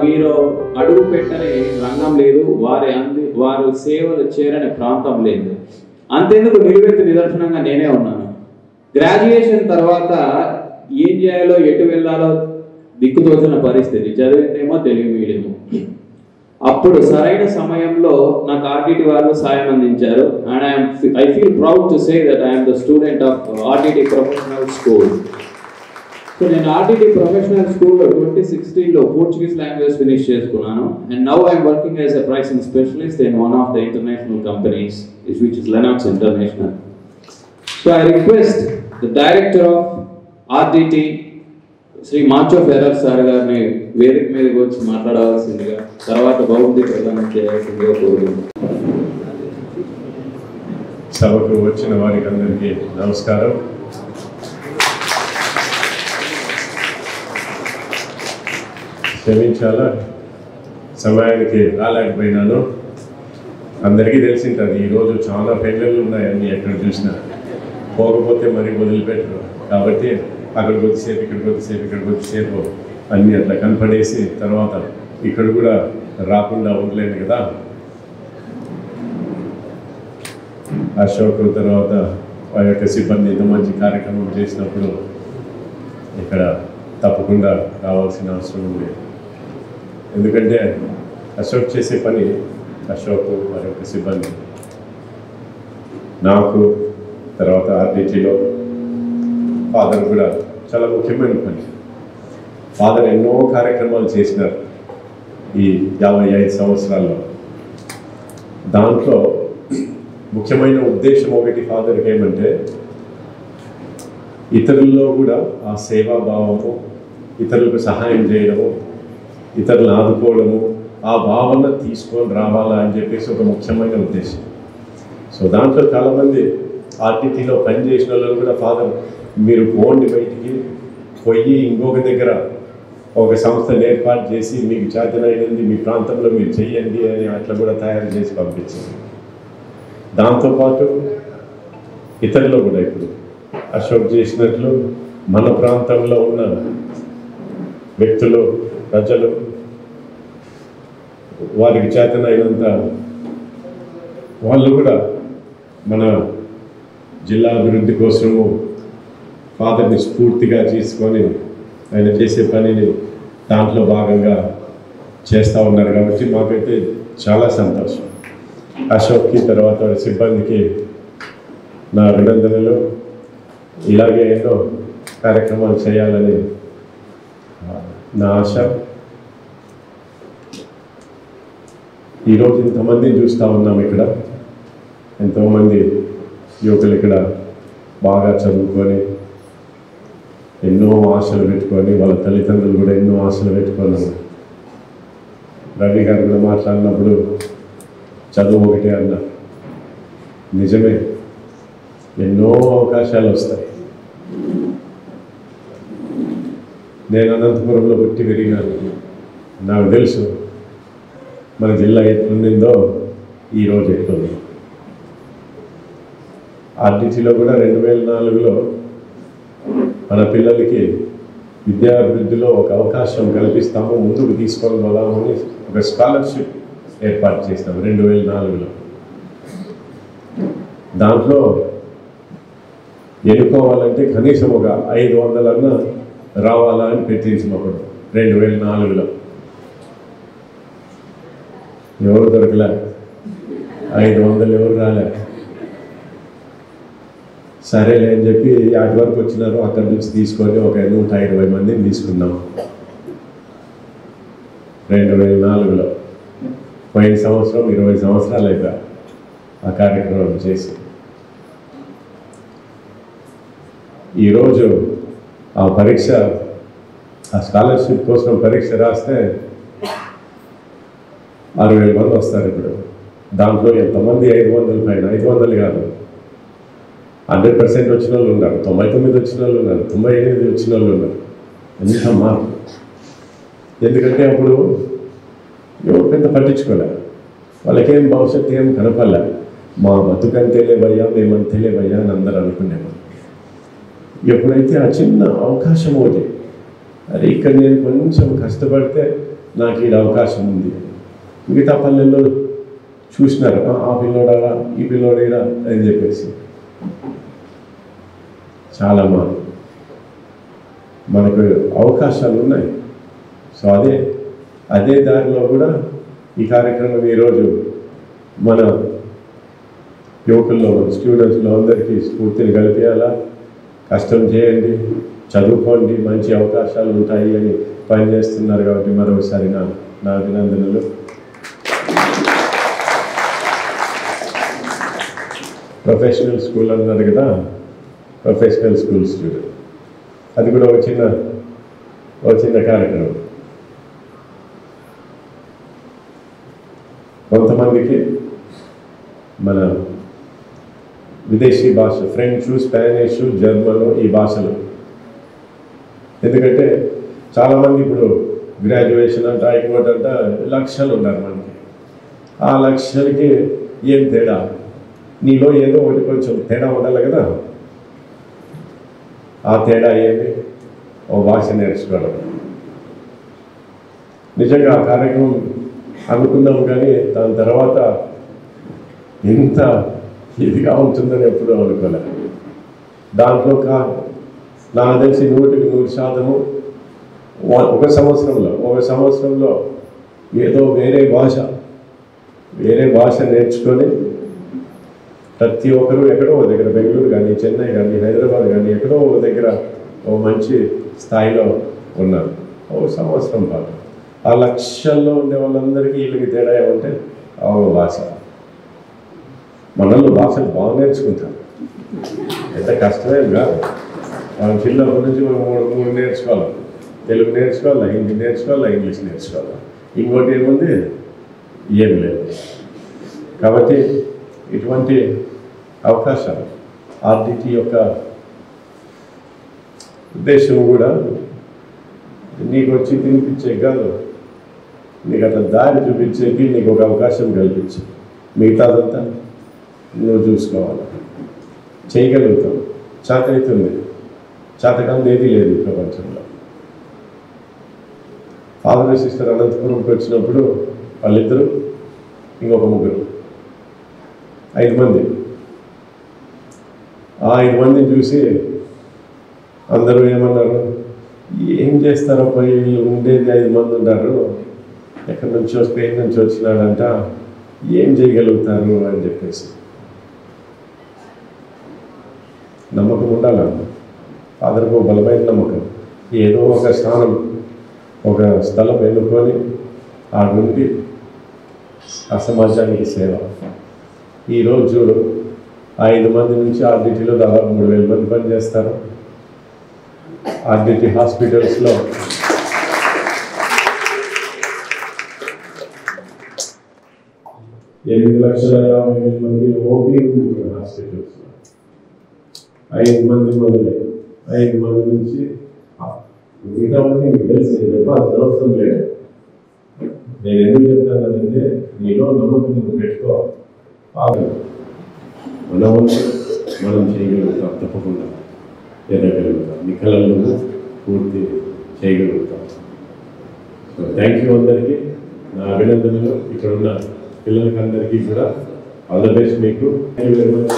వీరు అడుగు పెట్టని రంగం లేదు, వారు సేవలు చేరని ప్రాంతం లేదు. అంతేందుకు నిలువెత్తు నిదర్శనంగా నేనే ఉన్నాను. గ్రాడ్యుయేషన్ తర్వాత ఏం చేయాలో ఎటు వెళ్ళాలో దిక్కుతోచిన పరిస్థితి. చదివిందేమో తెలుగు మీడియము. అప్పుడు సరైన సమయంలో నాకు ఆర్టీటీ వాళ్ళు సాయం అందించారు. And I feel proud to say that I'm the student of RTT professional school. సో నేను ఆర్టీటీ ప్రొఫెషనల్ స్కూల్లో 2016లో పోర్చుగీస్ లాంగ్వేజ్ ఫినిష్ చేసుకున్నాను. And now I'm working as a pricing specialist in one of the international companies which is Lennox international. So I request the director of RTT Shri Macho Ferrer sir గారిని వేదిక మీదకి వచ్చి మాట్లాడవలసిందిగా, తర్వాత బహుమతి ప్రదానం చేయాల్సిందిగా కోరుకుంటున్నాను. సభకు వచ్చిన వారికి అందరికీ నమస్కారం. క్షమించాలా, సమయానికి రాలేకపోయినాను. అందరికీ తెలిసింటుంది ఈరోజు చాలా పెళ్ళిళ్ళు ఉన్నాయని ఎక్కడ చూసినా, పోకపోతే మరి వదిలిపెట్టరు. కాబట్టి అక్కడికి వచ్చేసేపు ఇక్కడికి వచ్చేసేపు అన్నీ అట్లా కనపడేసి తర్వాత ఇక్కడ కూడా రాకుండా ఉండలేను కదా. అశోక్ తర్వాత ఆ యొక్క సిబ్బంది ఇంత మంచి కార్యక్రమం చేసినప్పుడు ఇక్కడ తప్పకుండా రావాల్సిన అవసరం ఉంది. ఎందుకంటే అశోక్ చేసే పని, అశోక్ వారి యొక్క సిబ్బంది, నాకు తర్వాత ఆర్టీటీలో ఫాదర్ కూడా చాలా ముఖ్యమైన పని. ఫాదర్ ఎన్నో కార్యక్రమాలు చేసినారు ఈ 55 సంవత్సరాల్లో. దాంట్లో ముఖ్యమైన ఉద్దేశం ఒకటి ఫాదర్కి ఏమంటే ఇతరుల్లో కూడా ఆ సేవాభావము, ఇతరులకు సహాయం చేయడము, ఇతరులను ఆదుకోవడము, ఆ భావన తీసుకొని రావాలా అని చెప్పేసి ఒక ముఖ్యమైన ఉద్దేశం. సో దాంట్లో చాలామంది ఆర్టీటీలో పనిచేసిన వాళ్ళు కూడా ఫాదర్ మీరు పోండి బయటికి పోయి ఇంకొక దగ్గర ఒక సంస్థను ఏర్పాటు చేసి మీకు చేతనైనది మీ ప్రాంతంలో మీరు చెయ్యండి అని అట్లా కూడా తయారు చేసి పంపించింది. దాంతోపాటు ఇతరులు కూడా ఇప్పుడు అశోక్ చేసినట్లు మన ప్రాంతంలో ఉన్న వ్యక్తులు, ప్రజలు వారికి చేతనైనంత వాళ్ళు కూడా మన జిల్లా అభివృద్ధి కోసము ఫాదర్ని స్ఫూర్తిగా తీసుకొని ఆయన చేసే పనిని దాంట్లో భాగంగా చేస్తూ ఉన్నారు. కాబట్టి మాకైతే చాలా సంతోషం. అశోక్కి తర్వాత సిబ్బందికి నా అభినందనలు. ఇలాగే ఎన్నో కార్యక్రమాలు చేయాలని నా ఆశ. ఈరోజు ఇంతమందిని చూస్తూ ఉన్నాం. ఇక్కడ ఎంతోమంది యువకులు ఇక్కడ బాగా చదువుకొని ఎన్నో ఆశలు పెట్టుకొని, వాళ్ళ తల్లిదండ్రులు కూడా ఎన్నో ఆశలు పెట్టుకున్నారు. రవి గారు కూడా మాట్లాడినప్పుడు చదువు ఒకటే అన్న, నిజమే, ఎన్నో అవకాశాలు వస్తాయి. నేను అనంతపురంలో పుట్టి పెరిగినాను. నాకు తెలుసు మన జిల్లా ఎట్లుండిందో ఈరోజు ఎట్లుంది. ఆర్టీసీలో కూడా 2004లో మన పిల్లలకి విద్యాభివృద్ధిలో ఒక అవకాశం కల్పిస్తాము, ముందుకు తీసుకొని పోదామని ఒక స్కాలర్షిప్ ఏర్పాటు చేస్తాము 2004లో. దాంట్లో ఎన్నుకోవాలంటే కనీసం ఒక 500 అన్నా రావాలా అని పెట్టించినప్పుడు 2004లో. ఎవరు దొరకలే, 500 ఎవరు రాలే. సరేలే అని చెప్పి అటు వరకు వచ్చినారు. అక్కడి నుంచి తీసుకొని ఒక 120 మందిని తీసుకున్నాం 2004లో. పోయిన సంవత్సరం 20 సంవత్సరాలు అయిపోయా ఆ కార్యక్రమం చేసి. ఈరోజు ఆ పరీక్ష, ఆ స్కాలర్షిప్ కోసం పరీక్ష రాస్తే 60,000 మంది వస్తారు ఇప్పుడు. దాంట్లో ఎంతమంది 500 పైన, 500 కాదు, 100% వచ్చిన వాళ్ళు ఉన్నారు, 99 వచ్చిన వాళ్ళు ఉన్నారు, 98 వచ్చిన వాళ్ళు ఉన్నారు. ఎంత మార్పు! ఎందుకంటే అప్పుడు ఎవరు పెద్ద పట్టించుకోలే, వాళ్ళకేం భవిష్యత్తు ఏం కనపడలే. మా బతుకంతేలేవయ్యా, మేమంతేలేవయ్యా అని అందరూ అనుకునేవాళ్ళు. ఎప్పుడైతే ఆ చిన్న అవకాశం ఒకటి, అరే ఇక్కడ నేను కొంచెం కష్టపడితే నాకు ఈ అవకాశం ఉంది. మిగతా పల్లెల్లో చూసినారు, ఆ పిల్లోడా ఈ పిల్లోడేడా అని చెప్పేసి. చాలా మనకు అవకాశాలు ఉన్నాయి. సో అదే దారిలో కూడా ఈ కార్యక్రమం ఈరోజు మన యువకుల్లో స్టూడెంట్స్లో అందరికీ స్ఫూర్తిని కలిపేయాలా. కష్టం చేయండి, చదువుకోండి, మంచి అవకాశాలు ఉంటాయి అని పనిచేస్తున్నారు. కాబట్టి మరోసారి నా అభినందనలు. ప్రొఫెషనల్ స్కూల్ అన్నారు కదా, ప్రొఫెషనల్ స్కూల్ స్టూడెంట్, అది కూడా ఒక చిన్న కార్యక్రమం. కొంతమందికి మన విదేశీ భాష, ఫ్రెంచ్, స్పానిష్, జర్మన్, ఈ భాషలు. ఎందుకంటే చాలామంది ఇప్పుడు గ్రాడ్యుయేషన్ అంట, హైకోర్ట్ అంట, లక్షలు ఉన్నారు మనకి. ఆ లక్షలకి ఏం తేడా? నీలో ఏదో ఒకటి కొంచెం తేడా ఉండాలి కదా. ఆ తేడా ఏంటి? ఓ భాష నేర్చుకోవడం. నిజంగా ఆ కార్యక్రమం అనుకున్నాం, కానీ దాని తర్వాత ఎంత ఇదిగా ఉంటుందని ఎప్పుడూ అనుకోలేదు. దాంట్లో నాకు తెలిసి 100% ఒక సంవత్సరంలో ఏదో వేరే భాష నేర్చుకొని ప్రతి ఒక్కరు ఎక్కడో ఒక దగ్గర, బెంగళూరు కానీ, చెన్నై కానీ, హైదరాబాద్ కానీ, ఎక్కడో ఒక దగ్గర ఓ మంచి స్థాయిలో ఉన్నారు. ఒక సంవత్సరం పాటు ఆ లక్షల్లో ఉండే వాళ్ళందరికీ వీళ్ళకి తేడా ఏమంటే ఆ భాష. మనల్లో భాషలు బాగా నేర్చుకుంటారు, ఎంత కష్టమేం కాదు. మనం చిన్నప్పటి నుంచి మనం మూడు నేర్చుకోవాలి. తెలుగు నేర్చుకోవాలా, హిందీ నేర్చుకోవాలా, ఇంగ్లీష్ నేర్చుకోవాలా. ఇంకోటి ఏముంది? ఏం లేదు. కాబట్టి ఇటువంటి అవకాశాలు ఆర్డిటి యొక్క ఉద్దేశం కూడా నీకు వచ్చి తినిపించే కాదు, నీకు అట్లా దారి చూపించేకి నీకు ఒక అవకాశం కల్పించు. మిగతాదంతా నువ్వు చూసుకోవాలి, చేయగలుగుతావు, చేత అవుతుంది. చేతకాంది ఏది లేదు ప్రపంచంలో. ఫాదర్ సిస్టర్ అనంతపురంకి వచ్చినప్పుడు వాళ్ళిద్దరూ, ఇంకొక ముగ్గురు, 5 మంది. ఆ 5 మందిని చూసి అందరూ ఏమన్నారు? ఏం చేస్తారో పోయి, వీళ్ళు ఉండేది 5 మంది ఉన్నారు, ఎక్కడి నుంచో స్పెయిన్ నుంచి వచ్చినాడంట, ఏం చేయగలుగుతారు అని చెప్పేసి. నమ్మకం ఉండాలి. ఫాదర్కు బలమైన నమ్మకం. ఏదో ఒక స్థానం, ఒక స్థలం ఎన్నుకొని ఆ నుండి ఆ సమాజానికి సేవ. ఈరోజు 5 మంది నుంచి ఆర్డిటీలో దాదాపు 3000 మంది పనిచేస్తారు. ఆర్డిటి హాస్పిటల్స్లో $8,50,000 ఓపీ హాస్పిటల్స్లో 5 మంది మొదలై 5 మంది నుంచి మిగతా మంది మీకు తెలిసి తప్ప అది అవసరం లేదు. నేను ఎందుకు చెప్తానంటే, నీలో నమ్మకం నువ్వు పెట్టుకో. మనం చేయగలుగుతాం, తప్పకుండా ఎదగలుగుతాం, నీ కళలను పూర్తి చేయగలుగుతాం. సో థ్యాంక్ యూ అందరికీ, నా అభినందనలు. ఇక్కడ ఉన్న పిల్లలకి అందరికీ కూడా ఆల్ ద బెస్ట్. మీకు థ్యాంక్ యూ వెరీ మచ్.